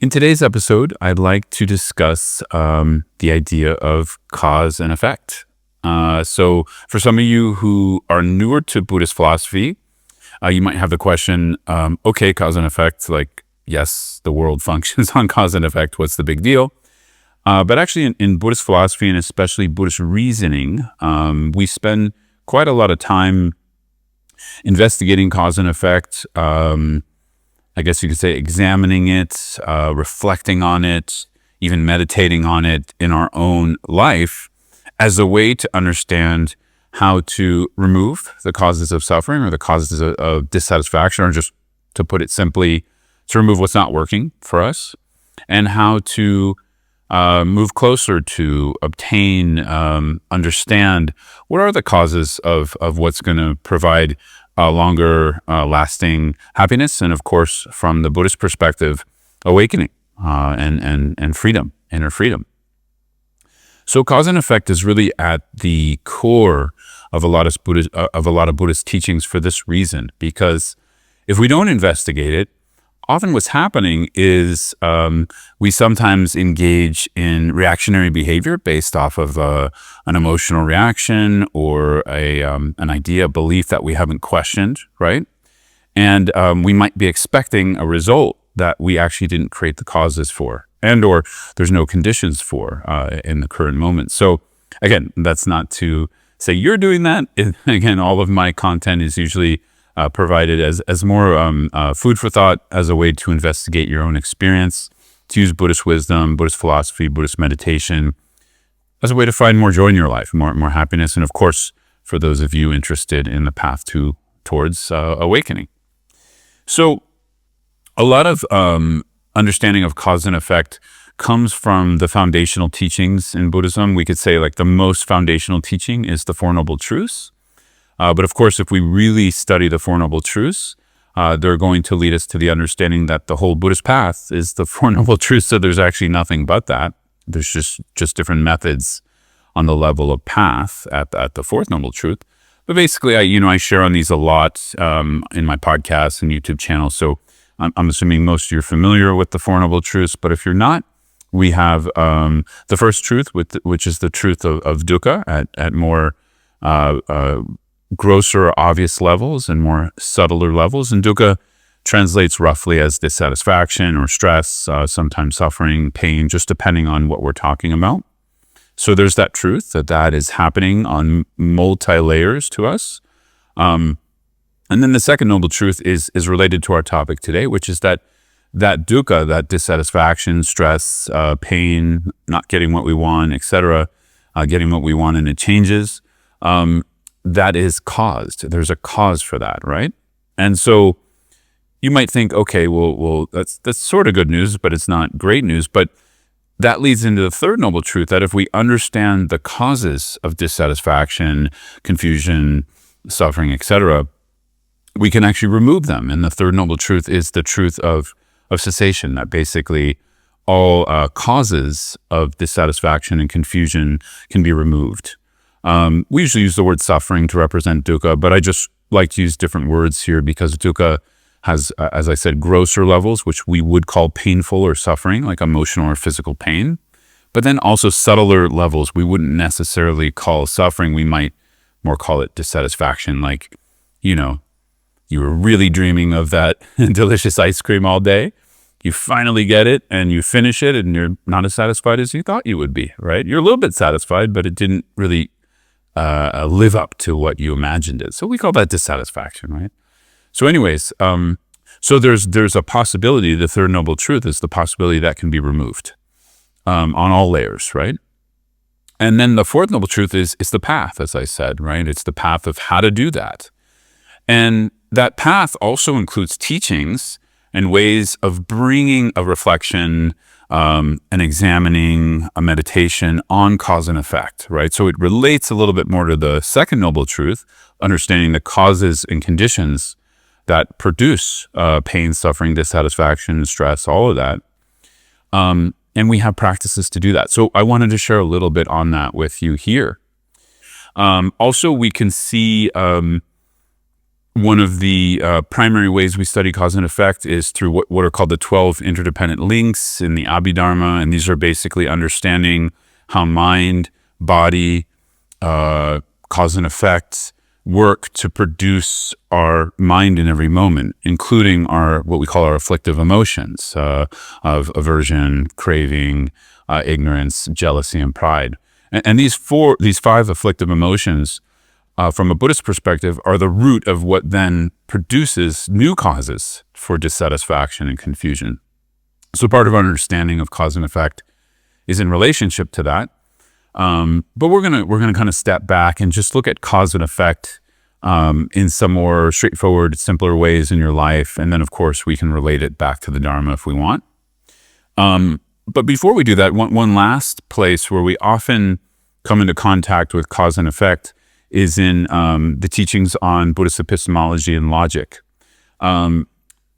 In today's episode, I'd like to discuss the idea of cause and effect. So for some of you who are newer to Buddhist philosophy, you might have the question, okay, cause and effect, like, yes, the world functions on cause and effect. What's the big deal? But actually in Buddhist philosophy and especially Buddhist reasoning, we spend quite a lot of time investigating cause and effect, I guess you could say examining it, reflecting on it, even meditating on it in our own life as a way to understand how to remove the causes of suffering or the causes of dissatisfaction, or just to put it simply, to remove what's not working for us, and how to move closer to obtain, understand what are the causes of what's going to provide longer lasting happiness, and of course, from the Buddhist perspective, awakening and freedom, inner freedom. So cause and effect is really at the core of a lot of Buddhist teachings for this reason, because if we don't investigate it, often what's happening is we sometimes engage in reactionary behavior based off of an emotional reaction or an idea, a belief that we haven't questioned, right? And we might be expecting a result that we actually didn't create the causes for, and or there's no conditions for in the current moment. So again, that's not to say you're doing that. Again, all of my content is usually provided as more food for thought, as a way to investigate your own experience, to use Buddhist wisdom, Buddhist philosophy, Buddhist meditation as a way to find more joy in your life, more happiness, and of course, for those of you interested in the path towards awakening. So a lot of understanding of cause and effect comes from the foundational teachings in Buddhism. We could say like the most foundational teaching is the Four Noble Truths. But of course, if we really study the Four Noble Truths, they're going to lead us to the understanding that the whole Buddhist path is the Four Noble Truths. So there's actually nothing but that. There's just different methods on the level of path at the Fourth Noble Truth. But basically, I share on these a lot in my podcast and YouTube channel. So I'm assuming most of you are familiar with the Four Noble Truths. But if you're not, we have the first truth, which is the truth of dukkha at more grosser, obvious levels and more subtler levels. And dukkha translates roughly as dissatisfaction or stress, sometimes suffering, pain, just depending on what we're talking about. So there's that truth that is happening on multi-layers to us. And then the second noble truth is related to our topic today, which is that dukkha, that dissatisfaction, stress, pain, not getting what we want, etc., getting what we want and it changes, that is caused. There's a cause for that, right? And so you might think, okay, well, that's sort of good news, but it's not great news. But that leads into the third noble truth, that if we understand the causes of dissatisfaction, confusion, suffering, etc., we can actually remove them. And the third noble truth is the truth of cessation, that basically all causes of dissatisfaction and confusion can be removed. We usually use the word suffering to represent dukkha, but I just like to use different words here because dukkha has, as I said, grosser levels, which we would call painful or suffering, like emotional or physical pain, but then also subtler levels we wouldn't necessarily call suffering. We might more call it dissatisfaction, like, you were really dreaming of that delicious ice cream all day. You finally get it and you finish it and you're not as satisfied as you thought you would be, right? You're a little bit satisfied, but it didn't really live up to what you imagined it. So we call that dissatisfaction, right? So anyways, so there's a possibility, the third noble truth is the possibility that can be removed on all layers, right? And then the fourth noble truth is the path, as I said, right? It's the path of how to do that. And that path also includes teachings and ways of bringing a reflection, and examining a meditation on cause and effect, right? So it relates a little bit more to the second noble truth, understanding the causes and conditions that produce pain, suffering, dissatisfaction, stress, all of that. And we have practices to do that. So I wanted to share a little bit on that with you here. Also, we can see One of the primary ways we study cause and effect is through what are called the 12 interdependent links in the Abhidharma. And these are basically understanding how mind, body, cause and effect work to produce our mind in every moment, including what we call our afflictive emotions of aversion, craving, ignorance, jealousy, and pride. And these five afflictive emotions, from a Buddhist perspective, are the root of what then produces new causes for dissatisfaction and confusion. So part of our understanding of cause and effect is in relationship to that. But we're gonna kind of step back and just look at cause and effect in some more straightforward, simpler ways in your life, and then of course we can relate it back to the Dharma if we want. But before we do that, one last place where we often come into contact with cause and effect is in the teachings on Buddhist epistemology and logic.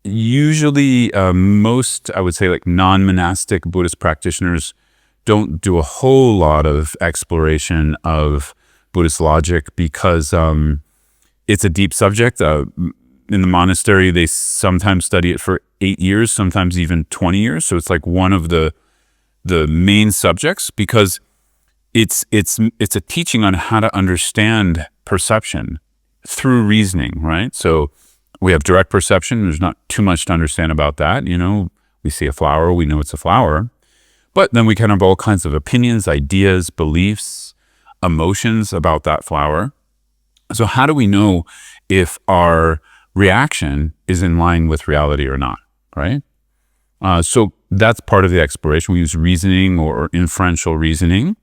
Usually, most, I would say, like non-monastic Buddhist practitioners don't do a whole lot of exploration of Buddhist logic because it's a deep subject. In the monastery, they sometimes study it for 8 years, sometimes even 20 years. So it's like one of the main subjects because it's a teaching on how to understand perception through reasoning, right? So we have direct perception. There's not too much to understand about that. We see a flower, we know it's a flower. But then we can have all kinds of opinions, ideas, beliefs, emotions about that flower. So how do we know if our reaction is in line with reality or not, right? So that's part of the exploration. We use reasoning or inferential reasoning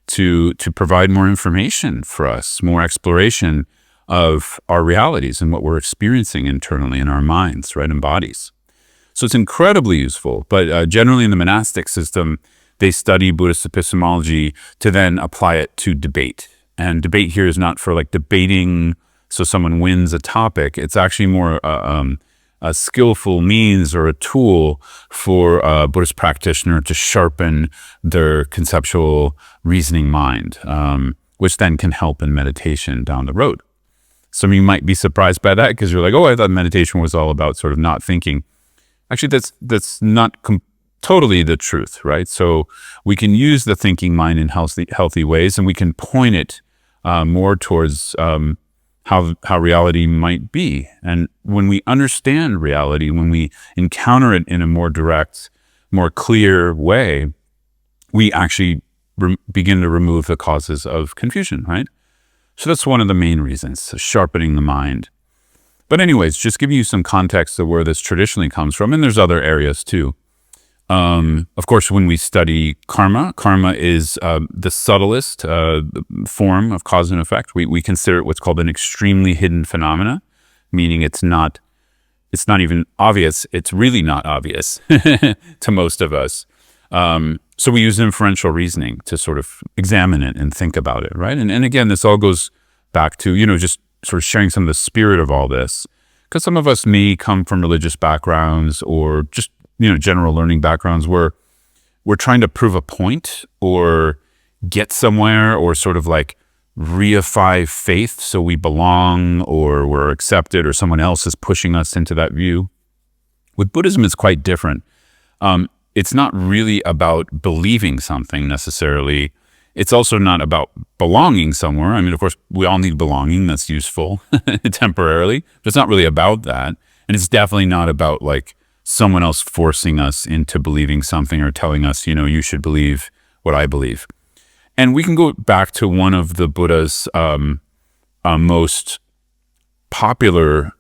to provide more information for us, more exploration of our realities and what we're experiencing internally in our minds, right, and bodies. So it's incredibly useful. But generally in the monastic system, they study Buddhist epistemology to then apply it to debate. And debate here is not for like debating so someone wins a topic. It's actually more a skillful means or a tool for a Buddhist practitioner to sharpen their conceptual reasoning mind, which then can help in meditation down the road. Some of you might be surprised by that because you're like, oh, I thought meditation was all about sort of not thinking. Actually, that's not totally the truth, right? So we can use the thinking mind in healthy ways, and we can point it more towards how reality might be. And when we understand reality, when we encounter it in a more direct, more clear way, we actually begin to remove the causes of confusion, right? So that's one of the main reasons, sharpening the mind. But anyways, just give you some context of where this traditionally comes from, and there's other areas too. Of course, when we study karma is the subtlest form of cause and effect. We consider it what's called an extremely hidden phenomena, meaning it's not even obvious. It's really not obvious to most of us. So we use inferential reasoning to sort of examine it and think about it, right? And again, this all goes back to, just sort of sharing some of the spirit of all this, because some of us may come from religious backgrounds or just, general learning backgrounds where we're trying to prove a point or get somewhere or sort of like reify faith so we belong or we're accepted or someone else is pushing us into that view. With Buddhism, it's quite different. It's not really about believing something necessarily. It's also not about belonging somewhere. I mean, of course, we all need belonging. That's useful temporarily, but it's not really about that. And it's definitely not about like someone else forcing us into believing something or telling us, you should believe what I believe. And we can go back to one of the Buddha's most popular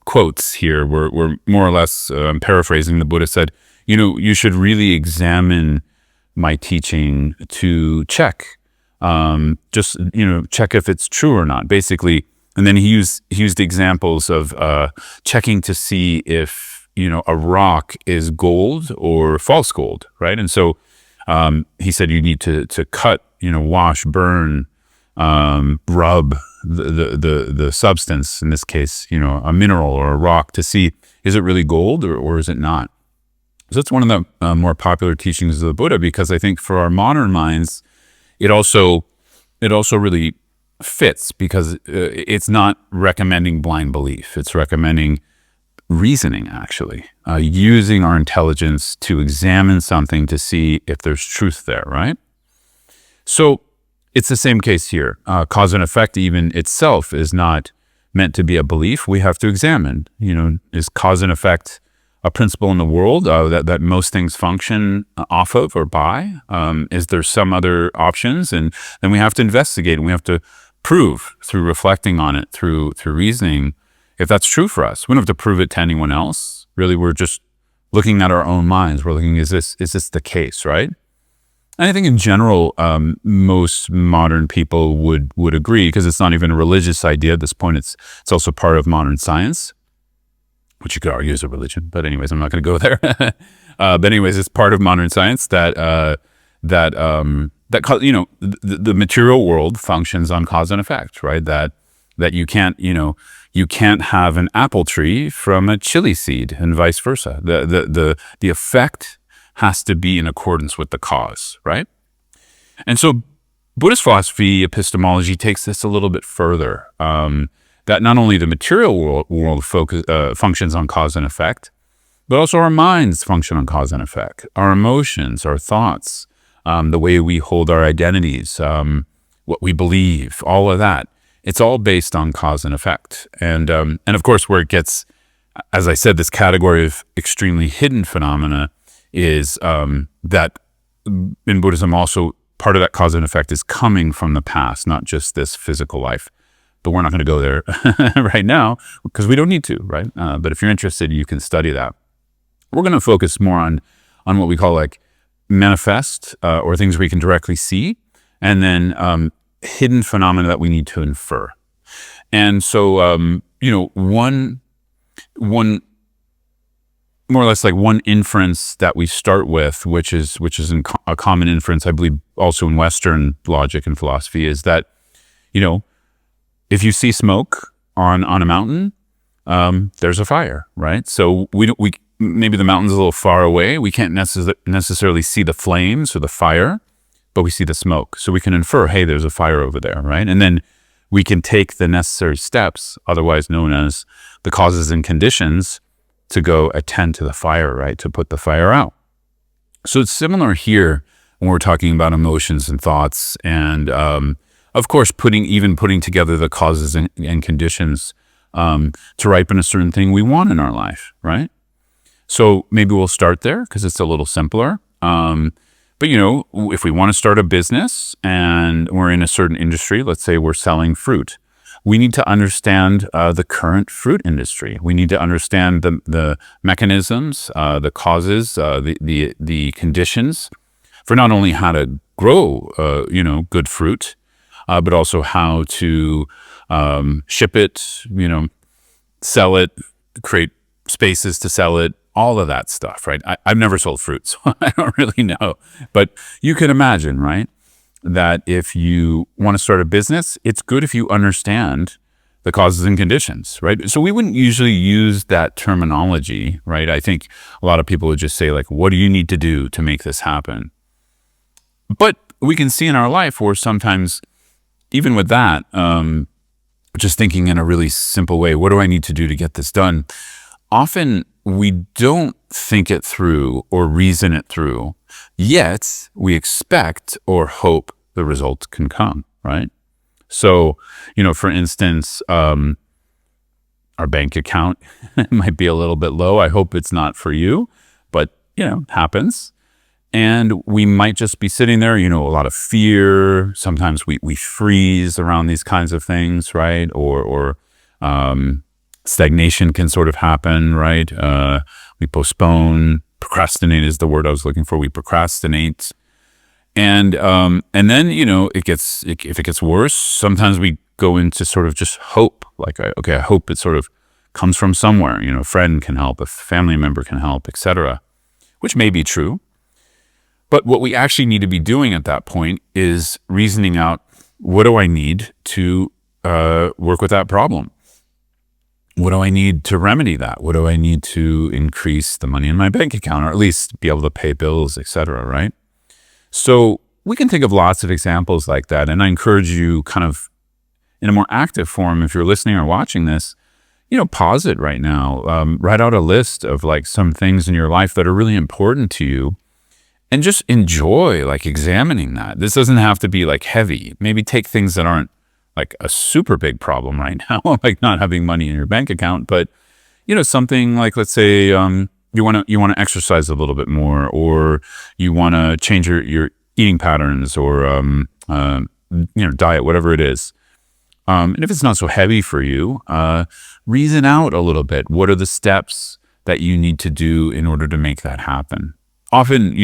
quotes here. We're more or less, I'm paraphrasing, the Buddha said, you should really examine my teaching to check, check if it's true or not, basically. And then he used examples of checking to see if, a rock is gold or false gold, right? And so he said you need to cut, wash, burn, rub the substance, in this case, a mineral or a rock, to see, is it really gold or is it not? So that's one of the more popular teachings of the Buddha, because I think for our modern minds, it also really fits because it's not recommending blind belief. It's recommending reasoning, actually, using our intelligence to examine something to see if there's truth there, right? So it's the same case here. Cause and effect even itself is not meant to be a belief. We have to examine, is cause and effect a principle in the world that most things function off of or by? Is there some other options? And then we have to investigate, and we have to prove through reflecting on it, through reasoning, if that's true for us. We don't have to prove it to anyone else. Really, we're just looking at our own minds. We're looking, is this the case, right? And I think in general, most modern people would agree, because it's not even a religious idea at this point. It's also part of modern science, which you could argue is a religion. But anyways, I'm not going to go there. But anyways, it's part of modern science that the material world functions on cause and effect, right? That you can't have an apple tree from a chili seed, and vice versa. The effect has to be in accordance with the cause, right? And so Buddhist philosophy, epistemology, takes this a little bit further, that not only the material world functions on cause and effect, but also our minds function on cause and effect, our emotions, our thoughts, the way we hold our identities, what we believe, all of that. It's all based on cause and effect. And of course, where it gets, as I said, this category of extremely hidden phenomena is that in Buddhism also part of that cause and effect is coming from the past, not just this physical life. But we're not going to go there right now because we don't need to, right? But if you're interested, you can study that. We're going to focus more on what we call like manifest or things we can directly see, and then hidden phenomena that we need to infer. And so, one more or less like one inference that we start with, which is a common inference, I believe, also in Western logic and philosophy, is that, if you see smoke on a mountain, there's a fire, right? So we maybe the mountain's a little far away. We can't necessarily see the flames or the fire, but we see the smoke. So we can infer, hey, there's a fire over there, right? And then we can take the necessary steps, otherwise known as the causes and conditions, to go attend to the fire, right? To put the fire out. So it's similar here when we're talking about emotions and thoughts, and of course, putting together the causes and conditions to ripen a certain thing we want in our life, right? So maybe we'll start there because it's a little simpler. But if we want to start a business and we're in a certain industry, let's say we're selling fruit, we need to understand the current fruit industry. We need to understand the mechanisms, the causes, the conditions for not only how to grow, good fruit, but also how to ship it, sell it, create spaces to sell it, all of that stuff, right? I've never sold fruit, so I don't really know. But you can imagine, right, that if you want to start a business, it's good if you understand the causes and conditions, right? So we wouldn't usually use that terminology, right? I think a lot of people would just say, like, what do you need to do to make this happen? But we can see in our life where sometimes, even with that, just thinking in a really simple way, what do I need to do to get this done? Often we don't think it through or reason it through, yet we expect or hope the result can come, right? So, for instance, our bank account might be a little bit low. I hope it's not for you, but, it happens. And we might just be sitting there, a lot of fear. Sometimes we freeze around these kinds of things, right? Or stagnation can sort of happen, right? We postpone. Procrastinate is the word I was looking for. We procrastinate. And then, if it gets worse, sometimes we go into sort of just hope. Like, I hope it sort of comes from somewhere. A friend can help, a family member can help, etc., which may be true. But what we actually need to be doing at that point is reasoning out, what do I need to work with that problem? What do I need to remedy that? What do I need to increase the money in my bank account, or at least be able to pay bills, etc., right? So we can think of lots of examples like that. And I encourage you kind of in a more active form, if you're listening or watching this, pause it right now. Write out a list of like some things in your life that are really important to you, and just enjoy like examining that. This doesn't have to be like heavy. Maybe take things that aren't like a super big problem right now, like not having money in your bank account, but something like, let's say, you want to exercise a little bit more, or you want to change your eating patterns, or diet, whatever it is. And if it's not so heavy for you, reason out a little bit. What are the steps that you need to do in order to make that happen? Often,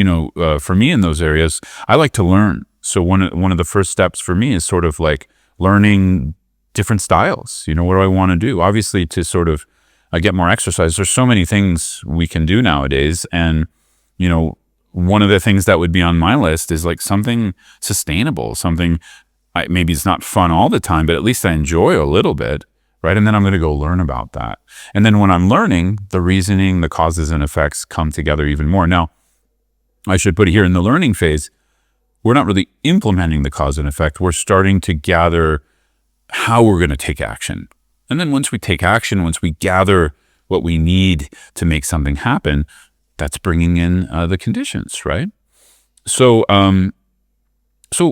for me in those areas, I like to learn. So one of the first steps for me is sort of like learning different styles. What do I want to do? Obviously, to sort of get more exercise. There's so many things we can do nowadays. And, one of the things that would be on my list is like something sustainable, something maybe it's not fun all the time, but at least I enjoy a little bit, right? And then I'm going to go learn about that. And then when I'm learning, the reasoning, the causes and effects come together even more. Now, I should put it here, in the learning phase, we're not really implementing the cause and effect. We're starting to gather how we're going to take action. And then once we take action, once we gather what we need to make something happen, that's bringing in the conditions, right? So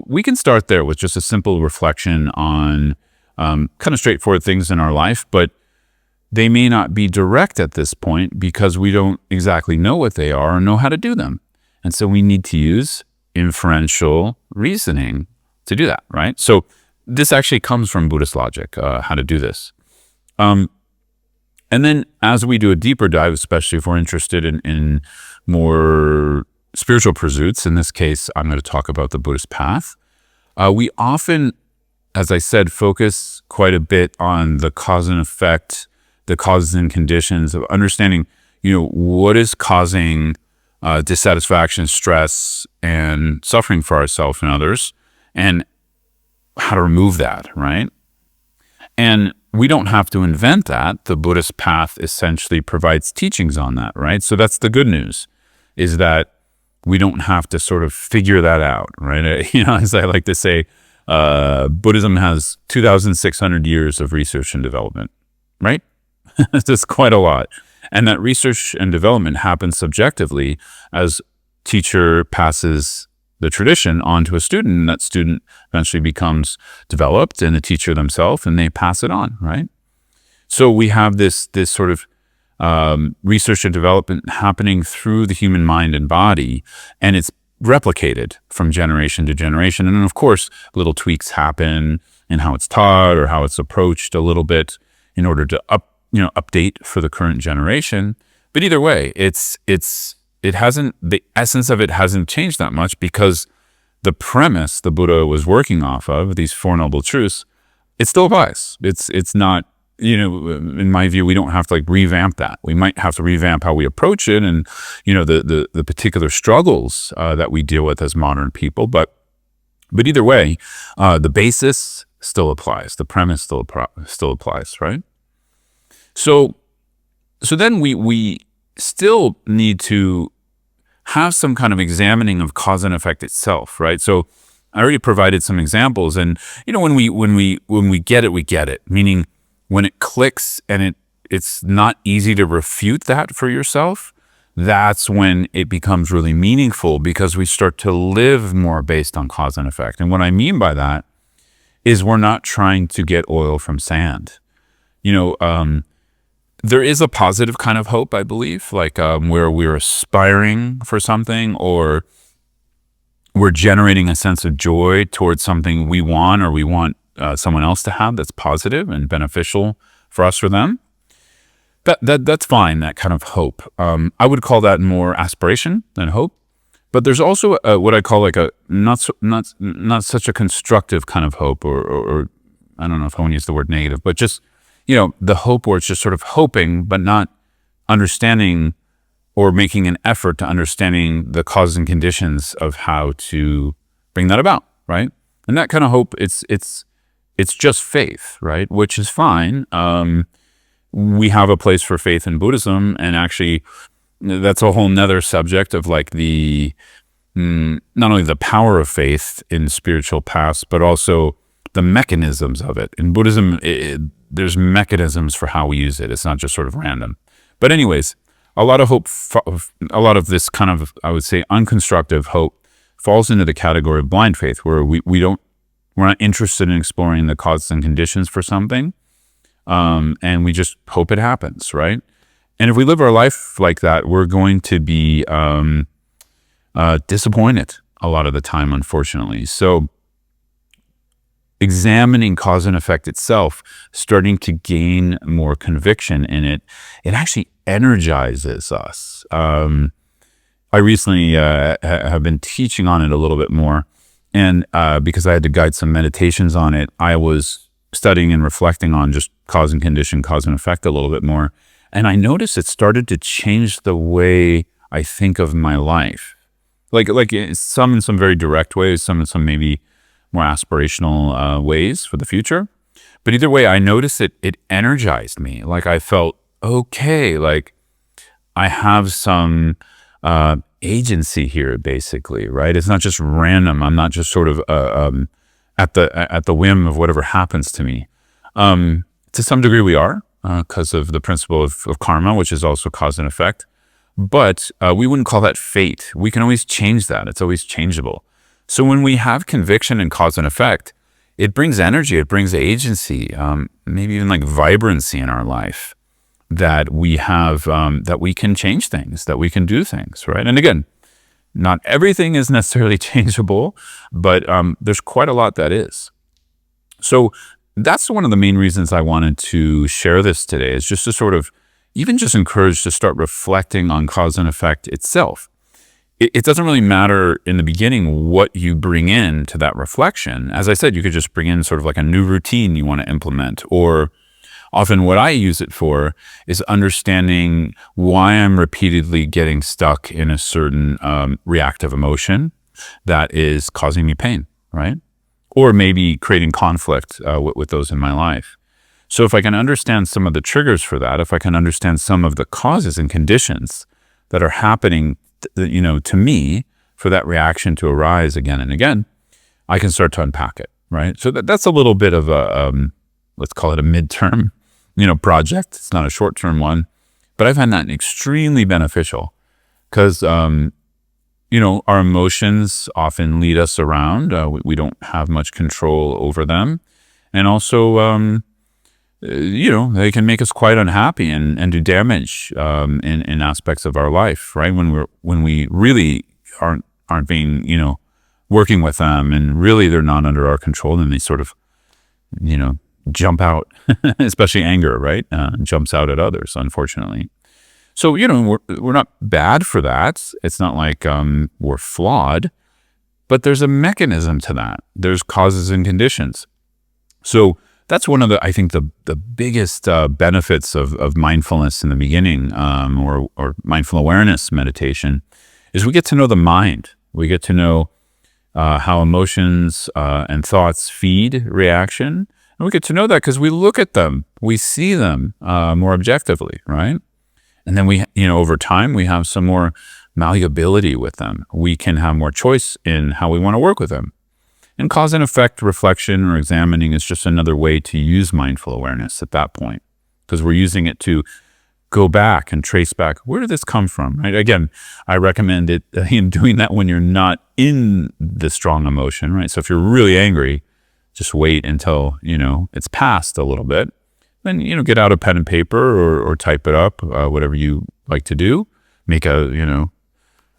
we can start there with just a simple reflection on kind of straightforward things in our life, but they may not be direct at this point because we don't exactly know what they are or know how to do them. And so we need to use inferential reasoning to do that, right? So this actually comes from Buddhist logic, how to do this. And then as we do a deeper dive, especially if we're interested in more spiritual pursuits, in this case, I'm going to talk about the Buddhist path. We often, as I said, focus quite a bit on the cause and effect, the causes and conditions of understanding, what is causing dissatisfaction, stress, and suffering for ourselves and others, and how to remove that, right? And we don't have to invent that. The Buddhist path essentially provides teachings on that, right? So that's the good news, is that we don't have to sort of figure that out, right? As I like to say, Buddhism has 2,600 years of research and development, right? That's quite a lot. And that research and development happens subjectively as teacher passes the tradition on to a student, and that student eventually becomes developed and the teacher themselves, and they pass it on, right? So we have this sort of research and development happening through the human mind and body, and it's replicated from generation to generation. And then, of course, little tweaks happen in how it's taught or how it's approached a little bit in order to update for the current generation. But either way, it hasn't, the essence of it hasn't changed that much, because the premise the Buddha was working off of, these Four Noble Truths, it still applies. It's not, in my view, we don't have to like revamp that. We might have to revamp how we approach it and, the particular struggles that we deal with as modern people. But either way, the basis still applies. The premise still applies, right? So then we still need to have some kind of examining of cause and effect itself, right? So I already provided some examples, and when we get it, we get it. Meaning, when it clicks and it's not easy to refute that for yourself, that's when it becomes really meaningful, because we start to live more based on cause and effect. And what I mean by that is we're not trying to get oil from sand. There is a positive kind of hope, I believe, like where we're aspiring for something, or we're generating a sense of joy towards something we want, or we want someone else to have, that's positive and beneficial for us or them. That's fine, that kind of hope. I would call that more aspiration than hope. But there's also what I call like a not such a constructive kind of hope, or I don't know if I want to use the word negative, but just the hope where it's just sort of hoping, but not understanding or making an effort to understanding the causes and conditions of how to bring that about, right? And that kind of hope, it's just faith, right? Which is fine. We have a place for faith in Buddhism, and actually that's a whole nother subject of like not only the power of faith in spiritual paths, but also the mechanisms of it. In Buddhism, there's mechanisms for how we use it. It's not just sort of random. But anyways, a lot of hope, a lot of this kind of, I would say, unconstructive hope falls into the category of blind faith, where we're not interested in exploring the causes and conditions for something, and we just hope it happens, right? And if we live our life like that, we're going to be disappointed a lot of the time, unfortunately. So examining cause and effect itself, starting to gain more conviction in it, it actually energizes us. I recently have been teaching on it a little bit more, and because I had to guide some meditations on it, I was studying and reflecting on just cause and condition, cause and effect a little bit more, and I noticed it started to change the way I think of my life. Like some in some very direct ways, some in some maybe more aspirational ways for the future. But either way, I noticed it energized me. Like I felt, okay, like I have some agency here, basically, right? It's not just random. I'm not just sort of at the whim of whatever happens to me. To some degree we are, because of the principle of karma, which is also cause and effect. But we wouldn't call that fate. We can always change that. It's always changeable. So when we have conviction in cause and effect, it brings energy, it brings agency, maybe even like vibrancy in our life, that we have, that we can change things, that we can do things, right? And again, not everything is necessarily changeable, but there's quite a lot that is. So that's one of the main reasons I wanted to share this today, is just to sort of even just encourage to start reflecting on cause and effect itself. It doesn't really matter in the beginning what you bring in to that reflection. As I said, you could just bring in sort of like a new routine you want to implement, or often what I use it for is understanding why I'm repeatedly getting stuck in a certain reactive emotion that is causing me pain, right? Or maybe creating conflict with those in my life. So if I can understand some of the triggers for that, if I can understand some of the causes and conditions that are happening, to me, for that reaction to arise again and again, I can start to unpack it, right? So that's a little bit of a, let's call it a midterm, project. It's not a short-term one, but I find that extremely beneficial because, our emotions often lead us around. We don't have much control over them. And also, they can make us quite unhappy and do damage in aspects of our life, right? When we really aren't being, working with them, and really they're not under our control, then they sort of, jump out, especially anger, right? Jumps out at others, unfortunately. So, we're not bad for that. It's not like we're flawed, but there's a mechanism to that. There's causes and conditions. So that's one of I think the biggest benefits of mindfulness in the beginning, or mindful awareness meditation, is we get to know the mind. We get to know how emotions and thoughts feed reaction. And we get to know that because we look at them, we see them more objectively, right? And then we, over time, we have some more malleability with them. We can have more choice in how we want to work with them. And cause and effect reflection or examining is just another way to use mindful awareness at that point, because we're using it to go back and trace back, where did this come from, right? Again, I recommend it doing that when you're not in the strong emotion, right? So if you're really angry, just wait until, it's passed a little bit. Then, get out a pen and paper or type it up, whatever you like to do. Make a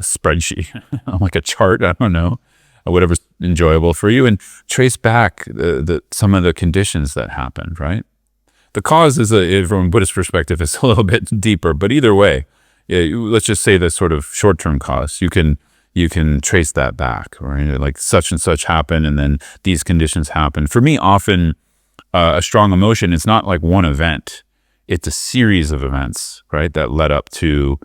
spreadsheet, like a chart, I don't know, whatever's enjoyable for you, and trace back some of the conditions that happened, right? The cause from a Buddhist perspective, is a little bit deeper, but either way, let's just say the sort of short-term cause, you can trace that back, right? Like such and such happened, and then these conditions happen. For me, often a strong emotion is not like one event. It's a series of events, right, that led up to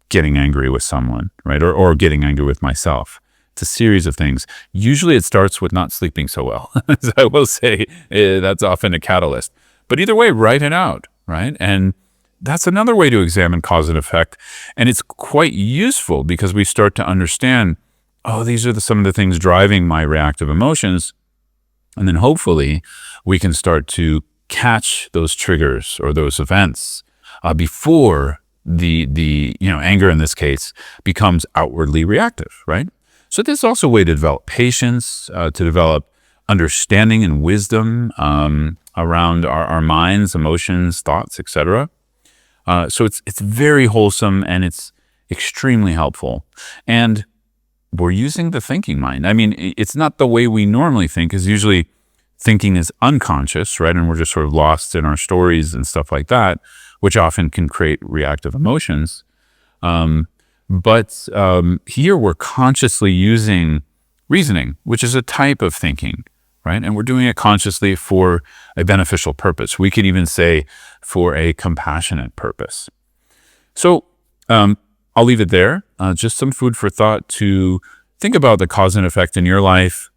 getting angry with someone, right, or getting angry with myself. It's a series of things. Usually it starts with not sleeping so well. So I will say that's often a catalyst. But either way, write it out, right? And that's another way to examine cause and effect. And it's quite useful because we start to understand, these are some of the things driving my reactive emotions. And then hopefully we can start to catch those triggers or those events before the anger in this case becomes outwardly reactive, right? So there's also a way to develop patience, to develop understanding and wisdom around our minds, emotions, thoughts, etc. So it's very wholesome and it's extremely helpful. And we're using the thinking mind. I mean, it's not the way we normally think, because usually thinking is unconscious, right? And we're just sort of lost in our stories and stuff like that, which often can create reactive emotions. But here we're consciously using reasoning, which is a type of thinking, right? And we're doing it consciously for a beneficial purpose. We could even say for a compassionate purpose. So I'll leave it there. Just some food for thought to think about the cause and effect in your life.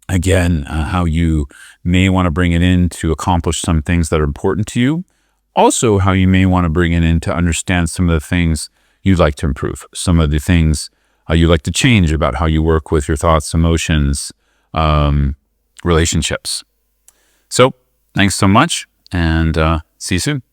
Again, how you may want to bring it in to accomplish some things that are important to you. Also, how you may want to bring it in to understand some of the things you'd like to improve, some of the things you'd like to change about how you work with your thoughts, emotions, relationships. So thanks so much, and see you soon.